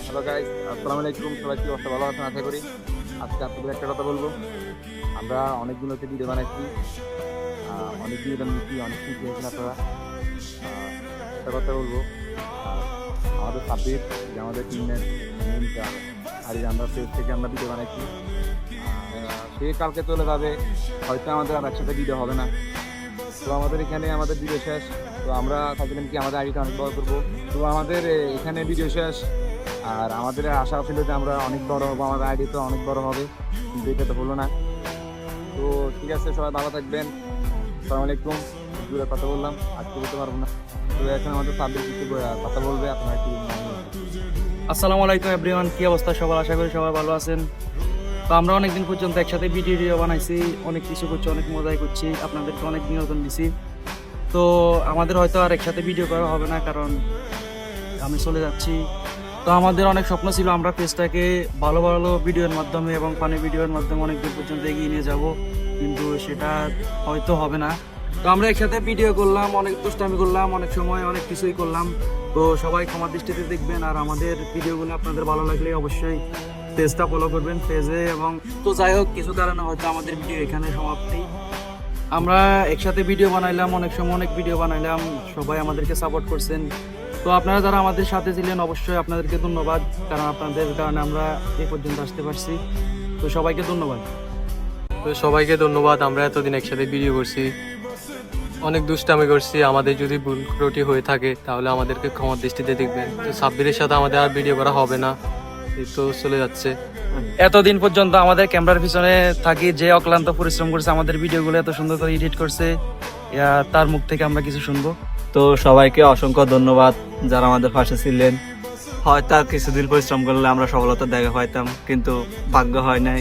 Hello guys, আসসালামু আলাইকুম। সবাই কি অবস্থা? ভালো আছেন আশা করি। আজকে আপনাদের একটা কথা বলবো। আমরা অনেকদিন হচ্ছে ভিডিও বানাইছি, অনেক ভিডিও নিচ্ছি, অনেক কিছু পেয়েছেন আপনারা। একটা কথা বলবো, আহ, আমাদের সাব্বির যে আমাদের টিমের মেনটা, আর এই যে আমরা পেজ থেকে আমরা ভিডিও বানাইছি, সে কালকে চলে যাবে, হয়তো আমাদের আর একসাথে ভিডিও হবে না। তো আমাদের এখানে আমাদের ভিডিও শেষ। তো আমরা ভাবছিলাম কি আমাদের আইডিটা অনেক বড় করবো। তো আমাদের এখানে ভিডিও শেষ, আর আমাদের আশা ছিল যে আমরা অনেক বড় হবো, আমাদের আইডি তো অনেক বড় হবে, কিন্তু এটা তো হলো না। তো ঠিক আছে, সবাই ভালো থাকবেন। আসসালামু আলাইকুম। দূরে কথা বললাম, আজকে বলতে পারবো না। তো এখন আমাদের সাবজেক্ট কিছু কথা বলবে, আপনারা একটু আসসালামু আলাইকুম এভরিওয়ান, কি অবস্থা সবার? আশা করি সবাই ভালো আছেন। তো আমরা অনেকদিন পর্যন্ত একসাথে ভিডিও বানাইছি, অনেক কিছু করছি, অনেক মজাই করছি, আপনাদেরকে অনেক বিনোদন দিছি। তো আমাদের হয়তো আর একসাথে ভিডিও করা হবে না, কারণ আমি চলে যাচ্ছি। তো আমাদের অনেক স্বপ্ন ছিল আমরা পেজটাকে ভালো ভালো ভিডিওর মাধ্যমে এবং ফানি ভিডিওর মাধ্যমে অনেক দূর পর্যন্ত এগিয়ে নিয়ে যাব, কিন্তু সেটা হয়তো হবে না। তো আমরা একসাথে ভিডিও করলাম, অনেক দুষ্টামি করলাম, অনেক সময় অনেক কিছুই করলাম। তো সবাই ক্ষমার দৃষ্টিতে দেখবেন, আর আমাদের ভিডিওগুলো আপনাদের ভালো লাগলে অবশ্যই পেজটা ফলো করবেন পেজে। এবং তো যাই হোক, কিছু কারণে হয়তো আমাদের ভিডিও এখানে সমাপ্তি। আমরা একসাথে ভিডিও বানাইলাম, অনেক সময় অনেক ভিডিও বানাইলাম, সবাই আমাদেরকে সাপোর্ট করছেন। তো আপনারা যারা আমাদের সাথে ছিলেন অবশ্যই আপনাদেরকে ধন্যবাদ, কারণ আপনাদের কারণে আমরা এই পর্যন্ত আসতে পারছি। তো সবাইকে ধন্যবাদ। আমরা এতদিন একসাথে ভিডিও করছি, অনেক দুষ্টামি করছি। আমাদের যদি ভুল ত্রুটি হয়ে থাকে তাহলে আমাদেরকে ক্ষমার দৃষ্টিতে দেখবেন। তো সাব্বিরের সাথে আমাদের আর ভিডিও করা হবে না, এই তো চলে যাচ্ছে। এতদিন পর্যন্ত আমাদের ক্যামেরার পিছনে থাকি, যে অক্লান্ত পরিশ্রম করছে, আমাদের ভিডিওগুলো এত সুন্দর করে এডিট করছে, তার মুখ থেকে আমরা কিছু শুনবো। তো সবাইকে অসংখ্য ধন্যবাদ যারা আমাদের পাশে ছিলেন। হয়তো আর কিছুদিন পরিশ্রম করলে আমরা সফলতা দেখা পাইতাম, কিন্তু ভাগ্য হয় নাই।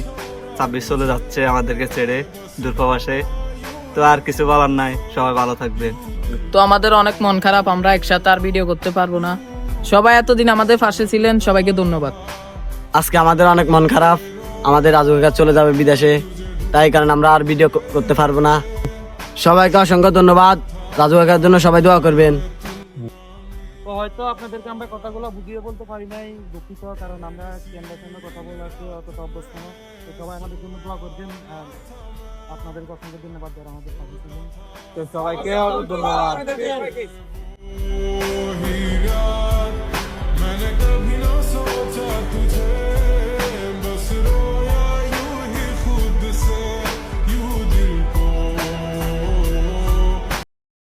26 চলে যাচ্ছে আমাদেরকে ছেড়ে দূরপ্রবাসে। তো আর কিছু বলার নাই, সবাই ভালো থাকবেন। তো আমাদের অনেক মন খারাপ, আমরা একসাথে আর ভিডিও করতে পারবো না। সবাই এতদিন আমাদের পাশে ছিলেন, সবাইকে ধন্যবাদ। আজকে আমাদের অনেক মন খারাপ, আমাদের রাজু কাকা চলে যাবে বিদেশে, তাই কারণে আমরা আর ভিডিও করতে পারবো না। সবাইকে অসংখ্য ধন্যবাদ। রাজু কাকার জন্য সবাই দোয়া করবেন। তো হয়তো আপনাদেরকে আমরা কথাগুলো বুঝিয়ে বলতে পারি নাই, দুঃখিত, কারণ আমরা ক্যামেরার সামনে কথা বলে আসছি, অতটা অভ্যস্ত না। তো সবাই আমাদের জন্য দোয়া করবেন, আর আপনাদের অসংখ্য ধন্যবাদ যারা আমাদের সাথে ছিলেন। তো সবাইকে ধন্যবাদ।